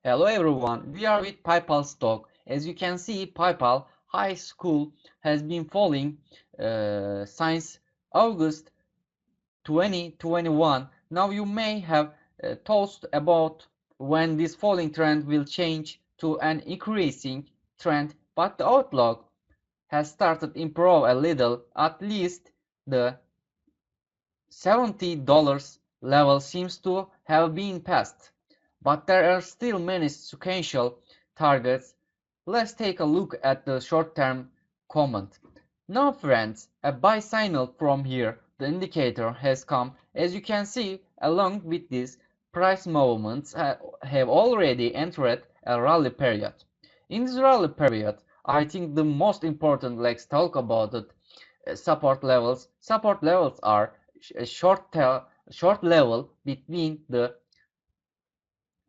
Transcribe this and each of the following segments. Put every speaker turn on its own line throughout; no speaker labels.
Hello everyone, we are with PayPal stock. As you can see, PayPal High School has been falling since August 2021. Now you may have thought about when this falling trend will change to an increasing trend, but the outlook has started to improve a little. At least the $70 level seems to have been passed, but there are still many sequential targets. Let's take a look at the short-term comment. Now friends, a buy signal from here. The indicator has come. As you can see, along with this, price movements have already entered a rally period. In this rally period, I think the most important, let's talk about it, support levels. Support levels are a short level between the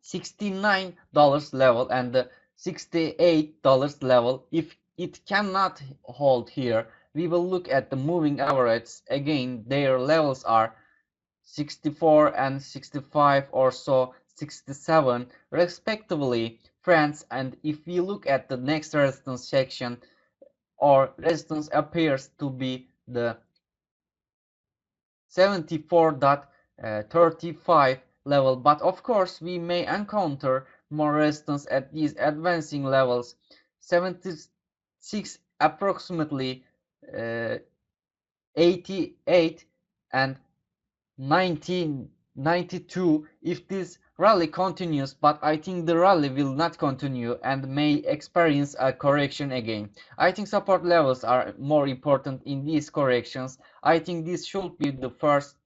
$69 level and the $68 level. If it cannot hold here, we will look at the moving averages. Again, their levels are 64 and 65 or so, 67 respectively, friends. And if we look at the next resistance section, or resistance appears to be the 74.35 level, but of course we may encounter more resistance at these advancing levels. 76 approximately, 88 and 1992 if this rally continues, but I think the rally will not continue and may experience a correction again. I think support levels are more important in these corrections. I think this should be the first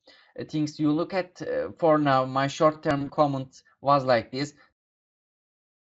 things you look at. For now, my short-term comment was like this.